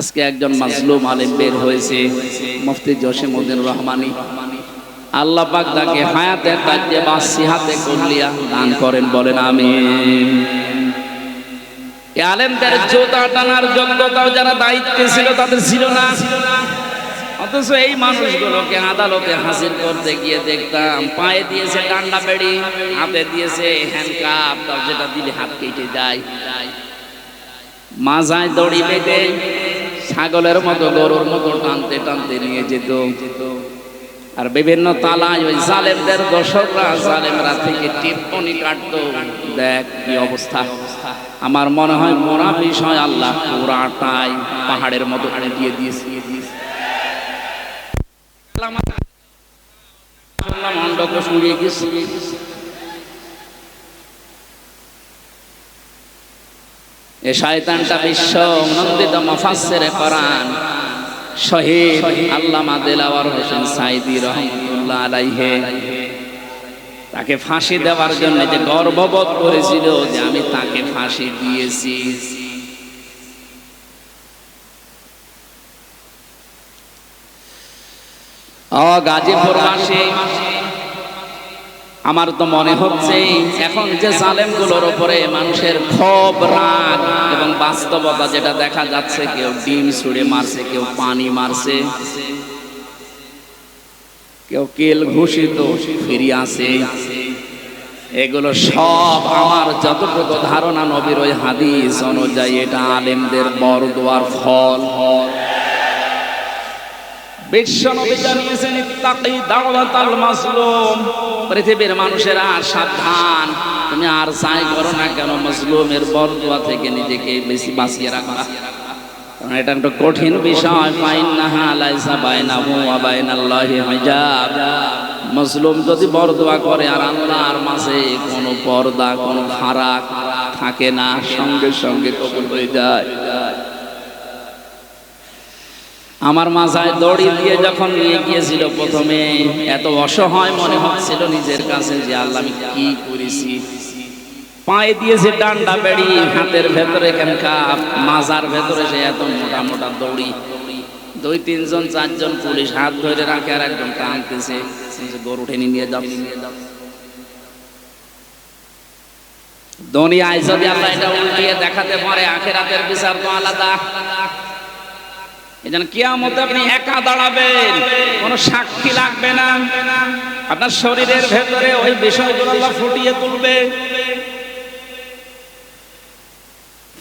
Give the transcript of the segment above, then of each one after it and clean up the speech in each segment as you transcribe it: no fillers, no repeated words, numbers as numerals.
আজকে একজন মাজলুম আলেম বের হয়েছে, মুফতি জসিমউদ্দিন রহমানী। আল্লাহ পাক তাকে হায়াতের তাজ্জে বাসিহাতে কুল্লিয়া দান করেন, বলেন আমিন। এই আলেমদের জোতা টানার যোগ্যতাও যারা দায়িত্বে ছিল তাদের ছিল না, অথচ এই মানুষগুলোকে আদালতে হাজির করতে গিয়ে দেখতাম পায়ে দিয়েছে ডান্ডা বেড়ি, হাতে দিয়েছে হ্যান্ডকাপ, যেটা দিলে হাত কেটে যায়, মাজায় দড়ি বেঁধে ছাগলের মতো গরুর মতো টানতে টানতে নিয়ে যেত। আর বিভিন্ন তালায় ওই জালেমদের দোসররা জালেমরা থেকে টিপ্পনি কাটতো। দেখ কি অবস্থা। আমার মনে হয় মোরা বিষয় আল্লাহ পুরাটাই পাহাড়ের মতো দিয়ে দিয়েছে। এ শয়তানটা বিশ্ব নন্দিত মুফাসসিরে কোরআন শহীদ আল্লামা দেলাওয়ার হোসেন সাঈদী রাহমাতুল্লাহ আলাইহি, তাকে ফাঁসি দেওয়ার জন্য যে গর্ববোধ করেছিল যে আমি তাকে ফাঁসি দিয়েছি। গাজীপুরবাসী, আমার তো মনে হচ্ছে এখন যে জালেমগুলোর উপরে মানুষের ক্ষোভ, রাগ এবং বাস্তবতা যেটা দেখা যাচ্ছে, কেউ ডিম ছুঁড়ে মারছে, কেউ পানি মারছে, কেউ কেল ঘুষিত ফিরিয়ে আসে, এগুলো সব আমার যতটুকু ধারণা নবীর ওই হাদিস অনুযায়ী এটা আলেমদের বরদোয়ার ফল। বিশ্ব নবী জানিয়েছেন ইত্তাকি দাওয়াতাল মাজলুম, পৃথিবীর মানুষেরা সাবধান, তুমি আর যাই করো না কেন মাজলুমের বরদোয়া থেকে নিজেকে বেশি বাঁচিয়ে রাখবা, কারণ এটা একটা কঠিন বিষয়। ফাইন্নাহা লাইসা বাইনাহু ওয়া বাইনাল্লাহি হিজাব। মাজলুম যদি বরদোয়া করে আর আল্লাহর মাঝে কোনো পর্দা, কোনো ফারাক থাকে না, সঙ্গে সঙ্গে কবুল হয়ে যায়। আমার মাজায় দড়ি দিয়ে যখন নিয়ে গিয়েছিল প্রথমে এত অসহায় মনে হচ্ছিল নিজের কাছে যে আল্লাহ আমি কি করেছি। পায়ে দিয়েছে ডান্ডা বেড়ি, হাতের ভেতরে হ্যান্ডকাপ, মাজার ভেতরে সে এত মোটা মোটা দড়ি, 2-3 জন 4 জন পুলিশ হাত ধরে রাখে আর একজন টানতেছে, গরু টেনে নিয়ে যাও। দুনিয়ায় যদি আল্লাহ এটা উল্টিয়ে দেখাতে পারে, আখিরাতের বিচার তো আলাদা। এজন্য কিয়ামতে আপনি একা দাঁড়াবেন, কোনো সাক্ষী লাগবে না, আপনার শরীরের ভেতরে ওই বিষয়গুলো আল্লাহ ফুটিয়ে তুলবে।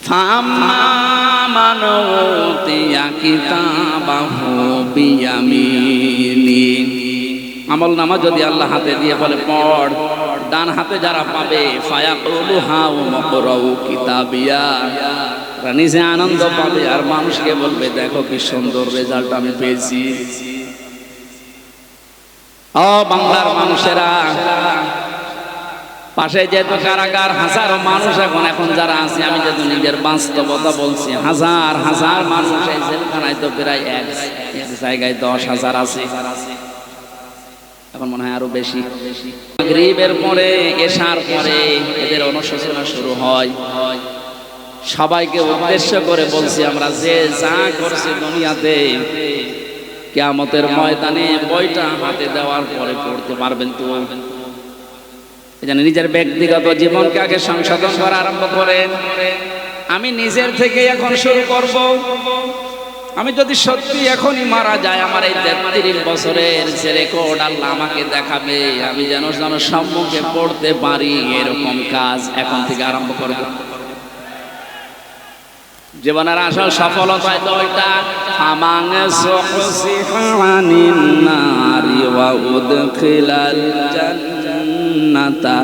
ফাম্মা মান উতিয়া কিতাবাহু বিয়ামিনি, আমলনামা যদি আল্লাহ হাতে দিয়ে বলে পড়, ডান হাতে যারা পাবে ফায়াকুলু হাউ মাকরাউ কিতাবিয়া, নিজে আনন্দ পাবে আর মানুষকে বলবে দেখো কি সুন্দর রেজাল্ট আমি পেয়েছি। ও বাংলার মানুষেরা, পাশে যেহেতু কারাগার, হাজারো মানুষ এখন যারা আছে, আমি যেহেতু নিজের বাস্তবতা বলছি, হাজার হাজার মানুষ এই জেলখানায় তো প্রায় এক জায়গায় 10,000 আছে, এখন মনে হয় আরো বেশি। মাগরিবের পরে, এশার পরে এদের অনুশোচনা শুরু হয়। সবাইকে উদ্দেশ্য করে বলছি, আমরা যে যা করছি দুনিয়াতে, কিয়ামতের ময়দানে বইটা হাতে দেওয়ার পরে পড়তে পারবেন তো। এজন্য নিজের ব্যক্তিগত জীবনকে আগে সংশোধন করা আরম্ভ করেন। আমি নিজের থেকে এখন শুরু করব। আমি যদি সত্যি এখনই মারা যায়, আমার এই 33 বছরের যে রেকর্ড আল্লাহ আমাকে দেখাবে, আমি যেন সম্মুখে পড়তে পারি, এরকম কাজ এখন থেকে আরম্ভ করব। জীবনের আসল সফলতায় তো ওইটা, ফামান সুহসিহানিন নারি ওয়া উদখিলাল জান্নাতা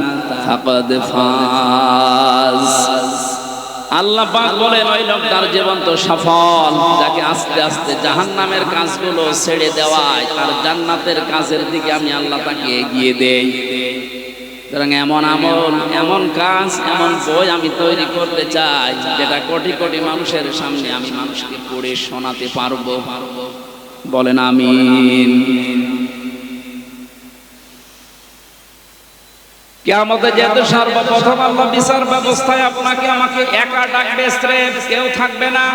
ফাকাদ ফাজ। আল্লাহ পাক বলেন ওই লোকটার জীবন তো সফল যাকে আস্তে আস্তে জাহান্নামের কাজগুলো ছেড়ে দেওয়ায় আর জান্নাতের কাজের দিকে আমি আল্লাহ তাকে এগিয়ে দেই। সুতরাং এমন আমল, এমন কাজ, এমন বই আমি তৈরি করতে চাই যেটা কোটি কোটি মানুষের সামনে আমি মানুষকে পড়ে শোনাতে পারবো, বলেন আমিন। কিয়ামতে যেহেতু সর্বপ্রথম আল্লাহ বিচার ব্যবস্থায় আপনাকে আমাকে একা ডাকবে, কেউ থাকবে না।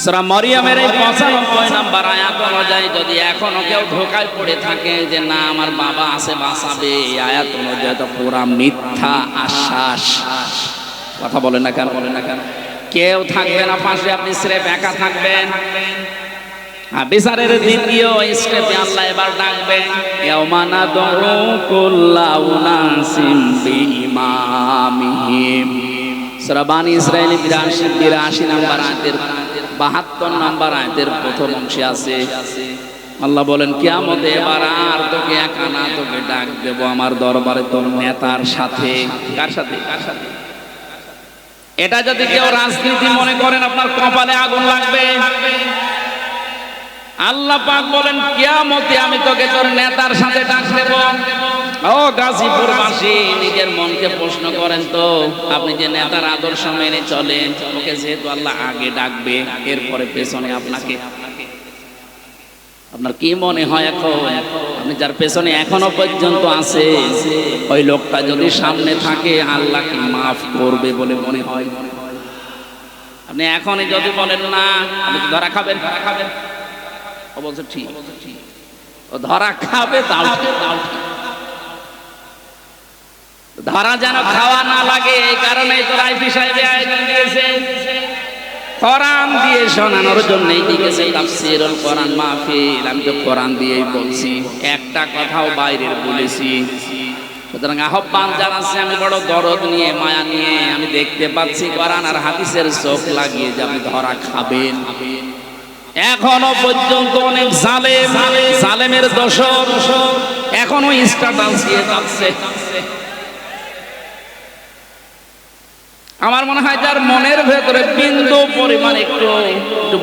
সূরা মরিয়মের এই 95 নম্বর আয়াত অনুযায়ী যদি এখনো কেউ ধোঁকায় পড়ে থাকে যে না আমার বাবা আছে বাঁচাবে, এই আয়াত অনুযায়ী তো পুরা মিথ্যা আশ্বাস। কথা বলেন না কেন? কেউ থাকবে না পাশে, আপনি স্রেফ একা থাকবেন। বিচারের দ্বিতীয় স্টেপে আল্লাহ এবার ডাকবে, ইয়াউমা নাদউ কুল্লা উনাসিম বিইমামিহিম। সূরা বানী ইসরাঈল 82 নম্বর আয়াতের 72 নম্বর আয়াতের প্রথম অংশে আছে আল্লাহ বলেন, কিয়ামতে এবার আর তোকে একা না, তোকে ডাক দেব আমার দরবারে তোর নেতার সাথে। কার সাথে? এটা যদি কেউ রাজনীতি মনে করেন আপনার কপালে আগুন লাগবে। আল্লাহ পাক বলেন, কিয়ামতে আমি তোকে তোর নেতার সাথে ডাক দেব। ও গাজীপুরবাসী, নিজের মনকে প্রশ্ন করেন তো, আপনি যে নেতার আদর্শ মেনে চলেন, ওকে যেহেতু আল্লাহ আগে ডাকবে, এরপরে পেছনে আপনাকে, আপনার কি মনে হয় এখন আপনি যার পেছনে এখনো পর্যন্ত আছে, ওই লোকটা যদি সামনে থাকে আল্লাহ কি মাফ করবে বলে মনে হয়? আপনি এখনই যদি বলেন না, আপনি ধরা খাবেন, ও বলছে ঠিক, ও ধরা খাবে, তাও ধরা যেন খাওয়া না লাগে, এই কারণেই তো রাইফি সাহেব আয়োজন দিয়েছে, কোরআন দিয়ে শোনানোর জন্যই দিয়েছে তাফসীরুল কোরআন মাহফিল। আমি তো কোরআন দিয়েই বলছি, একটা কথাও বাইরের বলেছি। সুতরাং আহ্বান জানাচ্ছি, আমি বড় দরদ নিয়ে, মায়া নিয়ে, আমি দেখতে পাচ্ছি কোরআন আর হাদিসের চোখ লাগিয়ে যে আপনি ধরা খাবেন। এখনো পর্যন্ত অনেক জালেমের দোষর এখনো স্ট্যাটাস দিয়ে যাচ্ছে। আমার মনে হয় যার মনের ভেতরে বিন্দু পরিমাণ একটু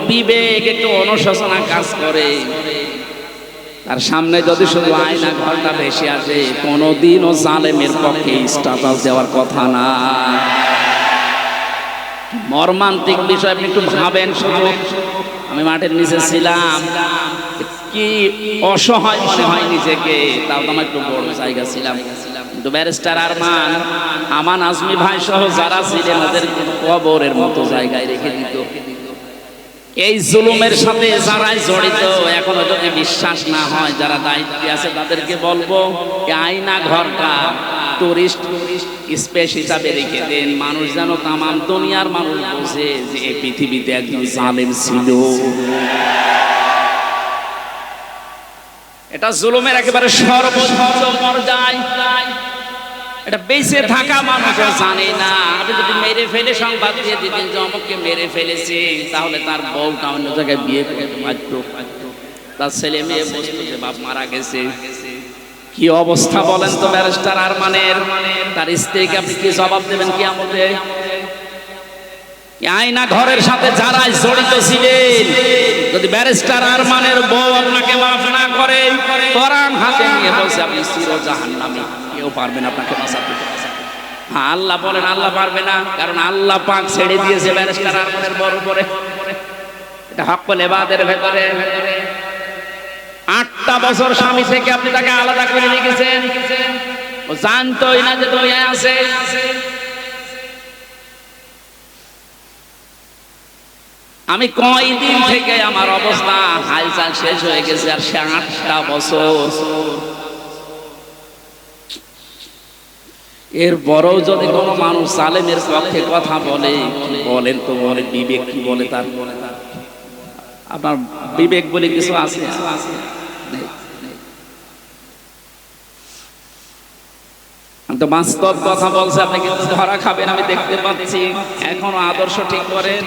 বিবেক, একটু অনুশোচনা কাজ করে, তার সামনে যদি শুধু আয়না ঘরটা ভেসে আসে, কোনোদিনও জালেমের পক্ষে স্ট্যাটাস দেওয়ার কথা না। মর্মান্তিক বিষয়, আপনি একটু ভাবেন। শুধু আমি মাঠের নিচে ছিলাম, কি অসহায় মনে হয় নিজেকে, তাও তো আমার একটু বড় জায়গা ছিলাম। কিন্তু ব্যারিস্টার আমান আজমি ভাই সহ যারা ছিলেন, ওদের কবরের মতো জায়গায় রেখে দিত। এই জুলুমের সাথে যারাই জড়িত, এখনো যদি বিশ্বাস না হয়, যারা দায়িত্বে আছে তাদেরকে বলবো, আয়না ঘরটা টুরিস্ট স্পেস হিসাবে রেখে দেন। মানুষ যেন, তামাম দুনিয়ার মানুষ বোঝে যে এই পৃথিবীতে একজন জালেম ছিল। এটা জুলুমের একেবারে সর্বোচ্চ পর্যায়। এটা বেঁচে থাকা মানুষও জানে না। আপনি যদি মেরে ফেলে সংবাদ দিয়ে দিতেন যে অমুককে মেরে ফেলেছে, তাহলে তার বউটা অন্য জায়গায় বিয়ে করতে পারত, তার ছেলে মেয়ে বলতো যে বাপ মারা গেছে। কি অবস্থা বলেন তো ব্যারিস্টার আরমানের? তার স্ত্রীকে আপনি কি জবাব দেবেন কিয়ামতে? আয়না ঘরের সাথে যারা জড়িত ছিলেন, যদি ব্যারিস্টার আরমানের বউ আপনাকে মাফ না করে, কোরআন হাতে নিয়ে বলছে আপনি চির জাহান্নামী, কেউ পারবে না আপনাকে বাঁচাতে। হ্যাঁ, আল্লাহ বলেন আল্লাহ পারবে না, কারণ আল্লাহ পাক ছেড়ে দিয়েছে ব্যারিস্টার আরমানের বউর উপরে। এটা হক্কুল ইবাদের ভেতরে 8টা বছর স্বামী থেকে আপনি তাকে আলাদা করে রেখেছেন, ও জানতোই না যে দুনিয়ায় আছে। আমি কয়দিন থেকে আমার অবস্থা হালচাল শেষ হয়ে গেছে, আর সে 8টা বছর। এর বড়ও যদি কোনো মানুষ জালেমের পক্ষে কথা বলে, বলেন তো, বলে বিবেক কি বলে? তার আপনার বিবেক বলে কিছু আছে? আমি তো বাস্তব কথা বলছি, আপনি কিন্তু ধরা খাবেন, আমি দেখতে পাচ্ছি। এখনো আদর্শ ঠিক করেন।